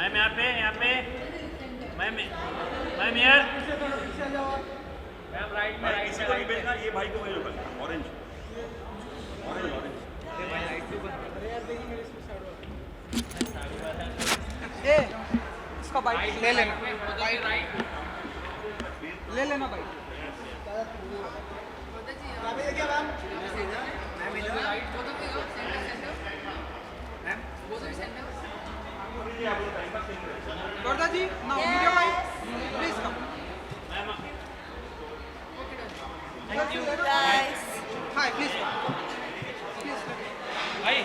Ma'am यहाँ पे ma'am यार मैम राइट में किसी को नहीं भेजना, ये भाई को भेजो कल ऑरेंज ऑरेंज ऑरेंज। ए इसका बाइक ले लेना, ले लेना bike. Gorda ji, now video mic, please come. Thank you guys. Hi, please come. Please. भाई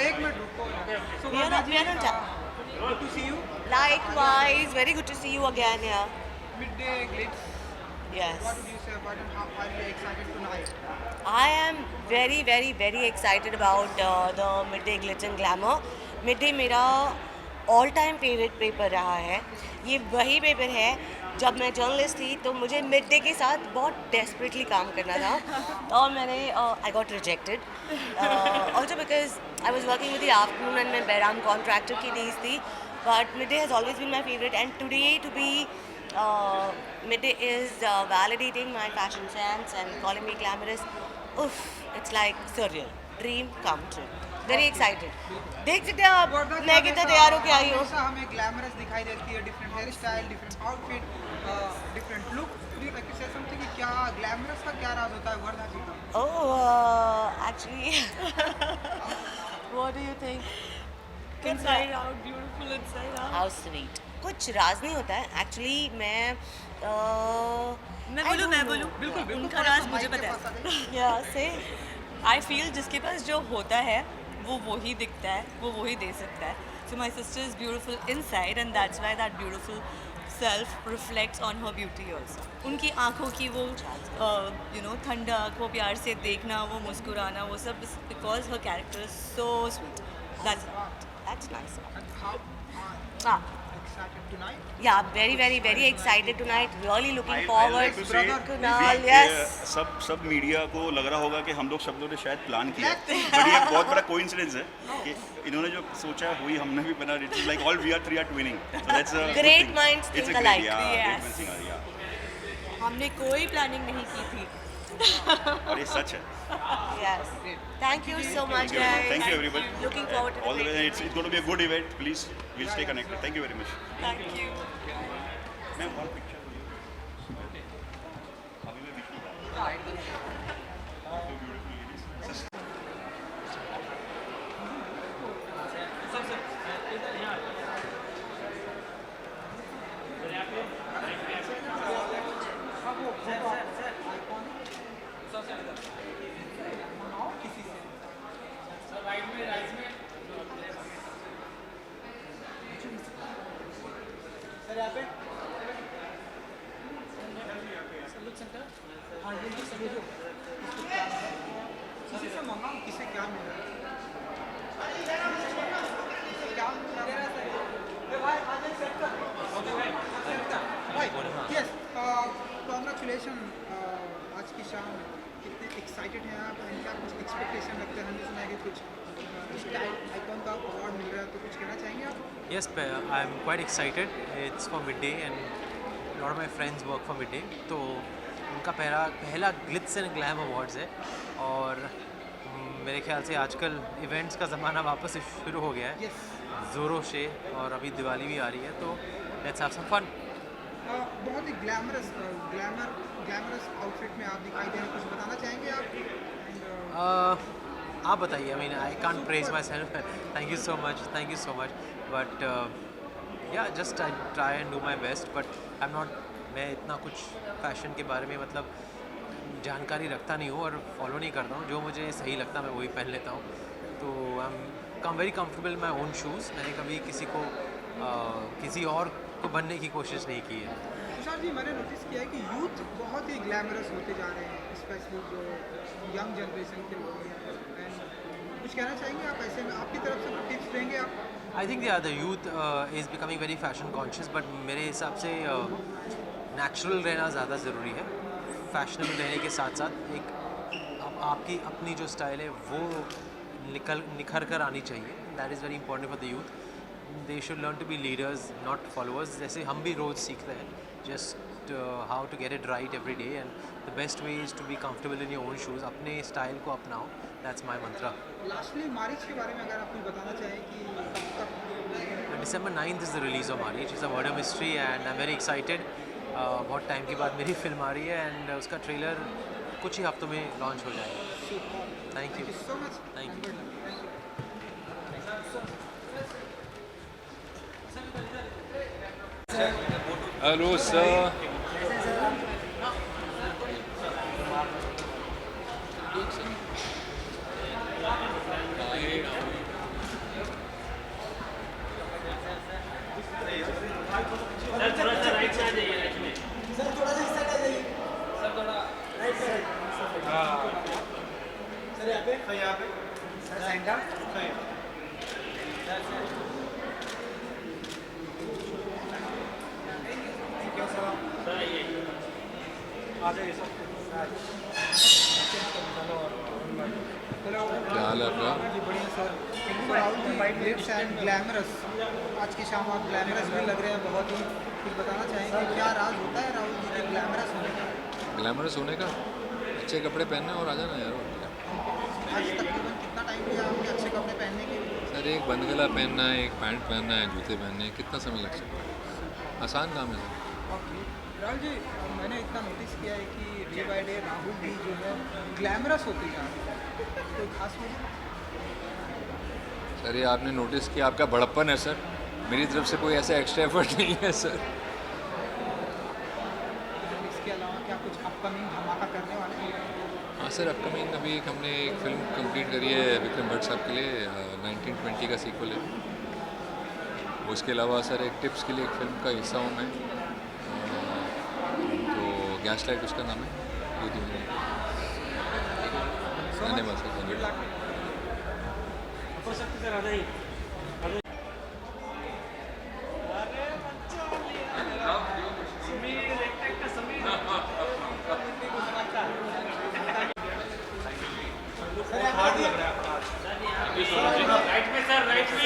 एक मिनट रुको। So We are Gorda not, we are not done. good to see you. Likewise, very good to see you again here. Midday glitz. Yes. What would you say about it? How are you excited tonight? I am very, very, very excited about the Midday Glitz and Glamour. Midday मेरा all time favourite paper रहा है। ये वही paper है जब मैं journalist थी तो मुझे मिड डे के साथ बहुत डेस्परेटली काम करना था और मैंने I got rejected also because I was working with the afternoon and मैं बैराम कॉन्ट्रैक्टर की डीज थी but mid day has always been my favourite and today to be midday is validating my fashion sense and calling me glamorous. Oof, it's like surreal, dream come true. Very excited. देख सकते हैं आप Gorda ji, मैं कितना तैयार होके आई हूँ। हमेशा हमें ग्लैमरस दिखाई देती है, different hair style, different outfit, different look. Please like to say something कि क्या ग्लैमरस का क्या राज होता है गोरधा जी का? Oh, actually, what do you think? Inside out, beautiful inside out. How sweet. कुछ राज नहीं होता है एक्चुअली मैं मैं बोलूँ बिल्कुल उनका राज मुझे पता है। या से आई फील जिसके पास जो होता है वो ही दिखता है, वो वही दे सकता है। So my sister is beautiful inside and that's why that beautiful self reflects on her beauty also. उनकी आँखों की वो ठंडक, वो प्यार से देखना, वो मुस्कुराना, वो सब because her character is so sweet. that's nice. And how Ah, excited tonight? yeah, very, very, very excited tonight. Really looking forward. brother, Kunal, yes. सब मीडिया को लग रहा होगा कि हम लोग ने शायद प्लान किया, बट ये बहुत बड़ा कोइंसिडेंस है कि इन्होंने जो सोचा है वही हमने भी बना। It's like all we are three are twinning, so that's a Great minds think alike. हमने कोई प्लानिंग नहीं की थी। और ये सच है। Yes. Thank you so much, guys. Thank you everybody. Looking forward to All the the way. It's going to be a good event. Please, we'll stay connected. Thank you very much. Thank you. Ma'am, one picture. अभी मैं बीच में था। So beautiful ladies. किसी से मंगाओ, किसे क्या मिल रहा है? किसे क्या मिल रहा है? ए भाई, आज एक सेट कर। भाई, yes, congratulations, आज की शाम कितने एक्साइटेड हैं आप एंड क्या कुछ एक्सपेक्टेशन रखते हैं? हमने सुना है कि कुछ स्टाइल आइकॉन का अवार्ड मिल रहा है, तो कुछ कहना चाहेंगे आप? Yes, I'm quite excited. It's for Midday and a lot of my friends work for Midday. तो उनका पहला ग्लिट्स एंड ग्लैम अवार्ड्स है और मेरे ख्याल से आजकल इवेंट्स का ज़माना वापस से शुरू हो गया है, Yes. ज़ोरों से, और अभी दिवाली भी आ रही है तो लेट्स हैव सम फन। बहुत ही ग्लैमरस आउटफिट में आप दिखाई दे रहे हैं, कुछ बताना चाहेंगे आप? And, आप बताइए। I mean I can't praise myself, thank you so much, but yeah just I try and do my best, but I am not, मैं इतना कुछ फैशन के बारे में मतलब जानकारी रखता नहीं हूँ और फॉलो नहीं करता हूँ। जो मुझे सही लगता है मैं वही पहन लेता हूँ। तो I am very comfortable my own shoes. मैंने कभी किसी और को बनने की कोशिश नहीं की है। तुषार जी, मैंने नोटिस किया है कि यूथ बहुत ही ग्लैमरस होते जा रहे हैं, स्पेशली जो यंग जनरेशन के लोग हैं। एंड कुछ कहना चाहेंगे आप ऐसे में? आपकी तरफ से टिप्स देंगे आप? I think the youth is becoming very fashion conscious, but मेरे हिसाब से नेचुरल रहना ज़्यादा ज़रूरी है। फैशनेबल रहने के साथ साथ एक आपकी अपनी जो स्टाइल है वो निखर कर आनी चाहिए. That is very important for the youth. They should learn to be leaders not followers. जैसे हम भी रोज़ सीखते हैं just how to get it right every day, and the best way is to be comfortable in your own shoes. अपने style को अपनाओ. That's my mantra. Lastly Marich के बारे में अगर आप कुछ बताना चाहें कि कब तक December 9th is the release of Marriage. It's a murder mystery and I'm very excited. बहुत टाइम के बाद मेरी फिल्म आ रही है एंड उसका ट्रेलर कुछ ही हफ्तों में लॉन्च हो जाएगा. Thank you so much. Thank you. Hello, sir. Sir थोड़ा सा राइट से आ जाइए, राइट में. क्या हाल है आपका? जी बढ़िया sir. Rahul ji glitz and glamorous, आज की शाम आप ग्लैमरस भी लग रहे हैं बहुत ही. कुछ बताना चाहेंगे क्या राज होता है राहुल जी के ग्लैमरस होने का? ग्लैमरस होने का अच्छे कपड़े पहनना और आ जाना यार. आज तकरीबन कितना टाइम लिया आपके अच्छे कपड़े पहनने के लिए? सर एक बंदगला पहनना है, एक पैंट पहनना है, जूते पहनने हैं, कितना समय लग सकता है? आसान काम है सर. ओके राहुल जी, मैंने इतना नोटिस किया है कि day by day Rahul ji जो है ग्लैमरस होते जा रहे हैं. कोई खास वजह? सर ये आपने नोटिस किया, आपका बड़प्पन है सर. मेरी तरफ से कोई ऐसा एक्स्ट्रा एफर्ट नहीं है सर. इसके अलावा क्या कुछ अपकमिंग धमाका करने वाले हैं? हाँ सर, अपकमिंग अभी एक हमने एक फिल्म कंप्लीट करी है विक्रम भट्ट साहब के लिए. 1920 का सीक्वल है. उसके अलावा सर एक टिप्स के लिए एक फिल्म का हिस्सा हूँ मैं. तो गैस लाइट उसका नाम है. ये दोनों. धन्यवाद सर. धन्यवाद. हो सकती सर आ जाइए. राइट में सर, राइट में.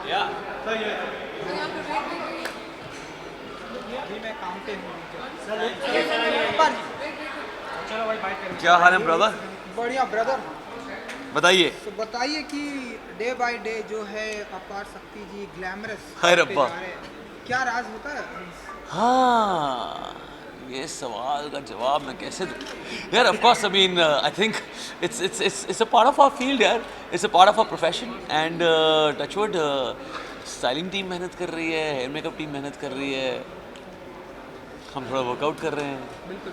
या अभी मैं काम पे हूँ. क्या हाल है ब्रदर? बढ़िया ब्रदर. बताइए. तो बताइए कि डे बाय डे जो है अपार शक्ति जी ग्लैमरस हाय रब्बा. क्या राज होता है? हाँ, ये सवाल का जवाब मैं कैसे दूँ यार. Of course I mean I think it's a part of our field यार. It's a part of our profession and touchwood styling team मेहनत कर रही है, हेयर मेकअप टीम मेहनत कर रही है, हम थोड़ा वर्कआउट कर रहे हैं.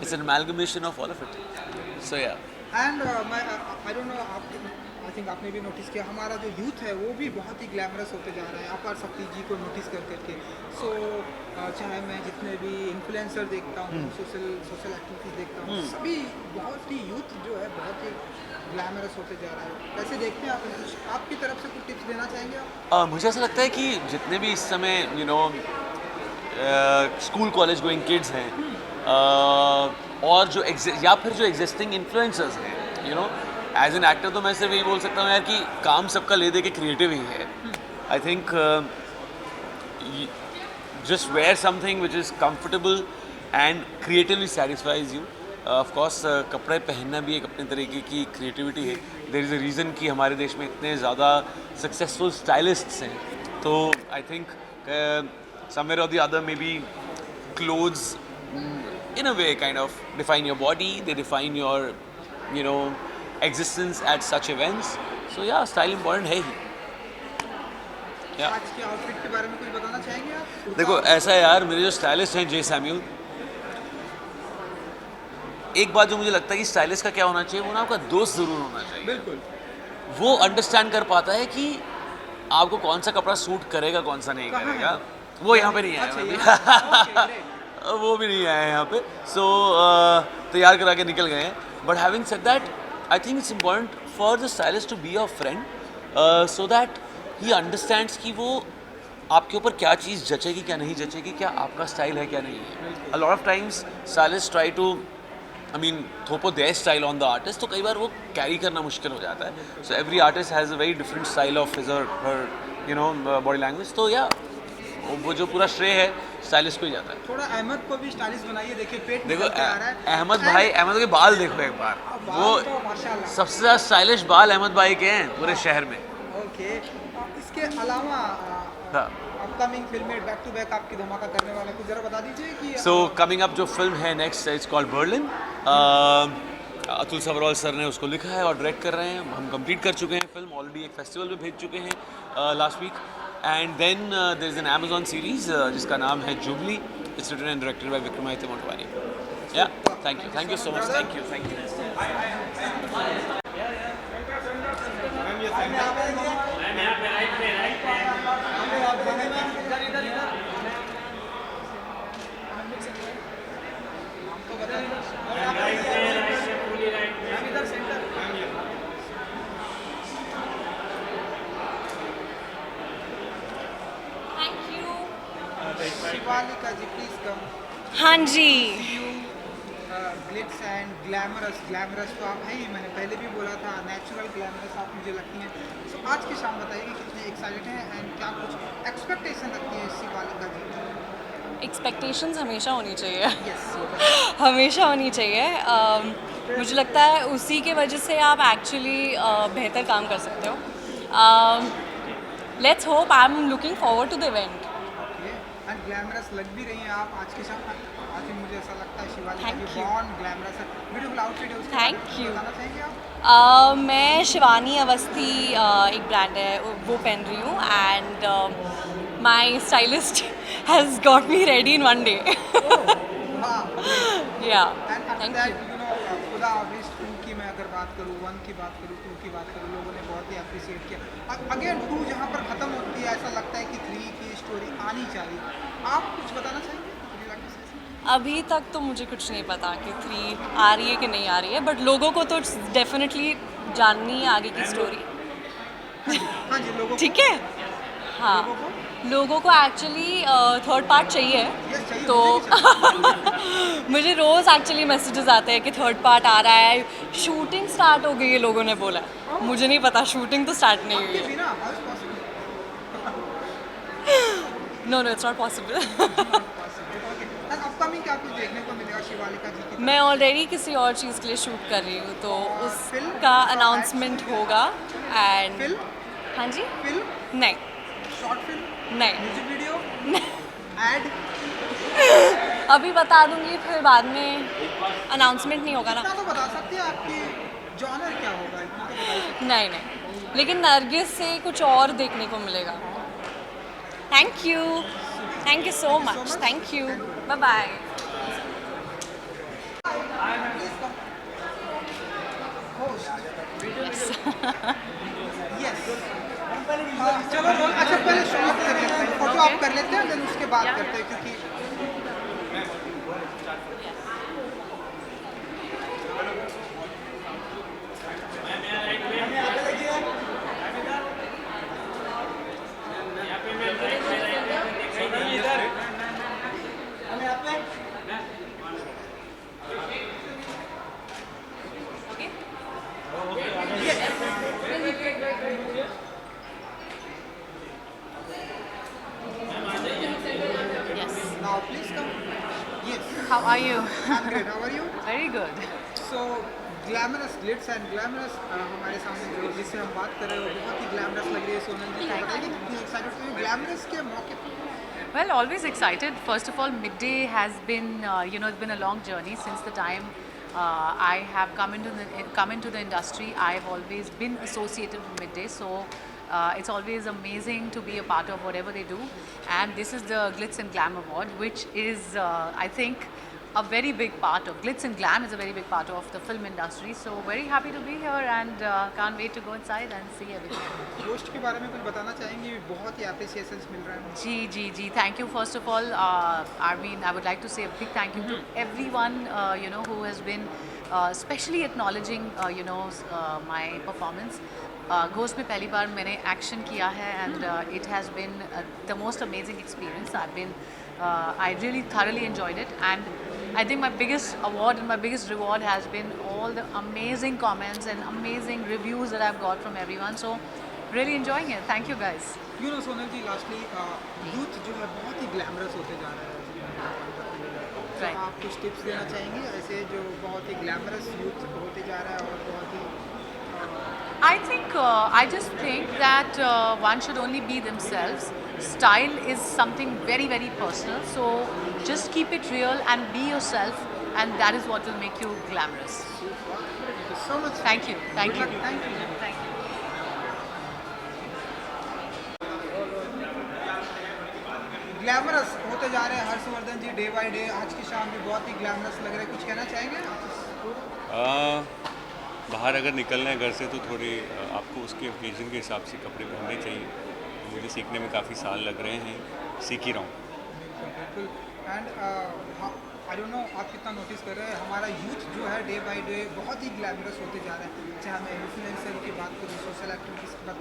It's an amalgamation of all of it. So yeah and I don't know, I think आपने भी नोटिस किया हमारा जो यूथ है वो भी बहुत ही ग्लैमरस होते जा रहा है अपार शक्ति जी को नोटिस कर करके. सो चाहे मैं जितने भी इन्फ्लुएंसर देखता हूँ, सोशल एक्टिविटीज़ देखता हूँ, सभी बहुत ही यूथ जो है बहुत ही ग्लैमरस होते जा रहा है. कैसे देखते हैं आप? कुछ आपकी तरफ से कुछ टिप्स देना चाहेंगे आप? मुझे ऐसा लगता है कि जितने भी इस समय you know school college going kids हैं और जो या फिर जो एग्जिस्टिंग इन्फ्लुएंसर्स हैं, you know as an actor तो मैं सिर्फ यही बोल सकता हूँ यार कि काम सबका ले दे के क्रिएटिव ही है. I think just wear something which is comfortable and creatively satisfies you. Of course कपड़े पहनना भी एक अपने तरीके की क्रिएटिविटी है. देयर इज़ अ रीज़न कि हमारे देश में इतने ज़्यादा सक्सेसफुल स्टाइलिस्ट्स हैं. तो I think somewhere or the other maybe clothes in a way kind of define your body, they define your you know existence at such events. So yeah, style important है ही. Yeah. आज के outfit के बारे में कुछ बताना चाहेंगे आप? देखो ऐसा है यार, मेरे जो स्टाइलिस्ट हैं जे सैम्यूल, एक बात जो मुझे लगता है कि स्टाइलिस्ट का क्या होना चाहिए, वो ना आपका दोस्त ज़रूर होना चाहिए. बिल्कुल. वो अंडरस्टैंड कर पाता है कि आपको कौन सा कपड़ा सूट करेगा कौन सा नहीं करेगा. वो यहाँ पे नहीं आया. अच्छा, वो भी नहीं आया यहाँ पे. सो तैयार करा के निकल गए हैं. But having said that I think it's important for the stylist to be a friend so that he understands कि वो आपके ऊपर क्या चीज़ जचेगी क्या नहीं जचेगी, क्या आपका स्टाइल है क्या नहीं है. A lot of times stylist try to I mean थोपो their style on the artist, तो कई बार वो कैरी करना मुश्किल हो जाता है. So every artist has a very different style of his और हर यू नो बॉडी लैंग्वेज. तो या वो जो पूरा श्रेय है स्टाइलिस्ट को ही जाता है. थोड़ा अहमद को भी स्टाइलिश बनाइए, देखिए पेट देखो निकल के आ रहा है। अहमद भाई, अहमद के बाल देखो एक बार, बाल वो तो माशाल्लाह। सबसे ज़्यादा स्टाइलिश बाल अहमद भाई के हैं पूरे शहर में. ओके, इसके अलावा हाँ. अपकमिंग फिल्में बैक टू बैक आपकी धमाका करने वाले कुछ जरा बता दीजिए कि सो कमिंग अप जो फिल्म है next, it's called Berlin. Atul Sabharwal sir ने उसको लिखा है और डायरेक्ट कर रहे हैं. हम कंप्लीट कर चुके हैं फिल्म, ऑलरेडी एक फेस्टिवल में भेज चुके हैं last week. And then there is an Amazon series जिसका नाम है Jubilee. It's written and directed by Vikramaditya Motwane. Yeah thank you so much. Thank you. Shivalika ji please come. हाँ जी. ग्लिट्स एंड ग्लैमरस तो आप है ही, मैंने पहले भी बोला था, नेचुरल ग्लैमरस आप मुझे लगती हैं. सो आज की शाम बताइए कि कितने एक्साइटेड हैं एंड क्या कुछ एक्सपेक्टेशन रखती है शिवालिका जी. एक्सपेक्टेशंस हमेशा होनी चाहिए. यस, हमेशा होनी चाहिए. मुझे लगता है उसी के वजह से आप एक्चुअली बेहतर काम कर सकते हो. Let's hope. I am looking forward to the event. And glamorous लग भी रही हैं आप आज के शाम. आज मुझे ऐसा लगता है Shivalika Thank ji you. Born glamorous है. ब्यूटीफुल आउटफिट है उसके Thank बारे में you. बताना चाहेंगे आप? मैं शिवानी अवस्थी एक ब्रांड है वो पहन रही हूँ. And my stylist has got me ready in 1 day. या and after thank that you. You know खुदा विश 2 की मैं अगर बात करूँ, 1 की बात करूँ, 2 की बात करूँ, लोगों ने बहुत ही अप्रिशिएट किया. अगेन 2 जहाँ पर ख़त्म होती है ऐसा लगता है कि 3 की स्टोरी आनी चाहिए. आप कुछ बताना चाहेंगे? अभी तक तो मुझे कुछ नहीं पता कि 3 आ रही है कि नहीं आ रही है, बट लोगों को तो डेफिनेटली जाननी है आगे की स्टोरी. हाँ जी, लोगों ठीक है. हाँ, लोगों को एक्चुअली थर्ड पार्ट चाहिए. Yes, चाहिए, तो मुझे रोज़ एक्चुअली मैसेजेस आते हैं कि थर्ड पार्ट आ रहा है, शूटिंग स्टार्ट हो गई है, लोगों ने बोला. मुझे नहीं पता, शूटिंग तो स्टार्ट नहीं हुई है. बिना how is possible? No it's not possible. And upcoming क्या कुछ देखने को मिलेगा शिवालिका जी की? मैं ऑलरेडी किसी और चीज़ के लिए शूट कर रही हूँ, तो उसका अनाउंसमेंट होगा. And film? हाँ जी. फिल्म? नहीं शॉर्ट फिल्म? नहीं. Music video? एड? अभी बता दूंगी, फिर बाद में अनाउंसमेंट नहीं होगा ना. इतना तो बता सकते हैं आपकी जॉनर क्या होगा, इतना तो बता सकते नहीं. लेकिन नरगिस से कुछ और देखने को मिलेगा. Thank you so much. Thank you. Bye bye. Yes. चलो रोल. अच्छा पहले शॉट कर लेते हैं, फोटो आप कर लेते हैं, देन उसके बाद करते हैं क्योंकि now please come. Yes. How are you? I'm great. How are you? Very good. So glamorous Glitz and glamorous हमारे सामने जो जिससे हम बात कर रहे हो बहुत ही ग्लैमरस लग रही है सोनल जी. बताइए कितनी एक्साइटेड हो ग्लैमरस के मौके पर? Well, always excited. First of all, Midday has been, it's been a long journey since the time I have come into the industry. I've always been associated with Midday, so it's always amazing to be a part of whatever they do. And this is the Glitz and Glam Award, which is, I think, a very big part of Glitz and Glam is a very big part of the film industry. So very happy to be here and can't wait to go inside and see everything. Roast के बारे में कुछ बताना चाहेंगे? बहुत ही अप्रिसिएशंस मिल रहे हैं. जी. Thank you. First of all, I would like to say a big thank you to everyone, who has been especially acknowledging, my performance. Ghost में पहली बार मैंने एक्शन किया है and it has been the most amazing experience. I really thoroughly enjoyed it and I think my biggest award and my biggest reward has been all the amazing comments and amazing reviews that I've got from everyone. So really enjoying it. Thank you guys. You know Sonal ji, lastly youth जो है बहुत ही glamorous होते जा रहा है। तो Right. आप कुछ टिप्स देना चाहेंगे ऐसे जो बहुत ही ग्लैमरस यूथ होते जा रहा है और बहुत ही I just think that one should only be themselves. Style is something very, very personal. So just keep it real and be yourself, and that is what will make you glamorous. Thank you so much. Thank you. Thank you. Thank you. Thank you. Glamorous होते जा रहे हैं हर्षवर्धन जी day by day. आज की शाम भी बहुत ही glamorous लग रहे हैं, कुछ कहना चाहेंगे? बाहर अगर निकलना है घर से तो थोड़ी आपको उसके ओकेजन के हिसाब से कपड़े पहनने चाहिए। मुझे सीखने में काफ़ी साल लग रहे हैं, सीख ही रहा हूँ। बिल्कुल। एंड आई डोंट नो आप कितना नोटिस कर रहे हैं, हमारा यूथ जो है डे बाय डे बहुत ही ग्लैमरस होते जा रहा है। चाहे मैं इन्फ्लुएंसर की बात करूँ, सोशल एक्टिविटीज़ की बात,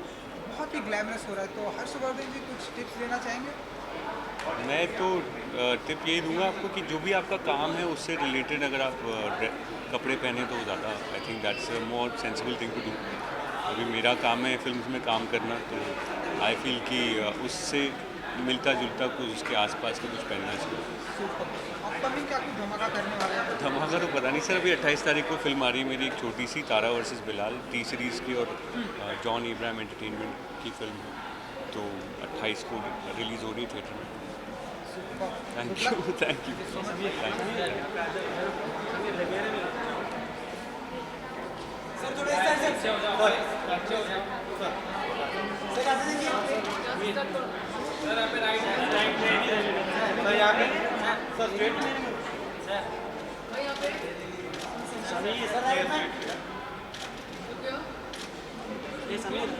बहुत ही ग्लैमरस हो रहा है। तो हर्षवर्धन जी कुछ टिप्स देना चाहेंगे? मैं तो टिप यही दूंगा आपको कि जो भी आपका काम है उससे रिलेटेड अगर आप कपड़े पहने तो ज़्यादा, I think that's a more sensible thing to do. अभी मेरा काम है फिल्म्स में काम करना, तो आई फील कि उससे मिलता जुलता कुछ उसके आसपास का कुछ पहनना चाहिए। अपकमिंग क्या कुछ धमाका करने वाले हैं? धमाका तो पता नहीं सर, अभी 28 तारीख को फिल्म आ रही है मेरी, एक छोटी सी तारा वर्सेस बिलाल, टी सीरीज़ की और जॉन इब्राहिम एंटरटेनमेंट की फिल्म है, तो 28 को रिलीज़ हो रही है थिएटर में। Thank you, thank you, Sameer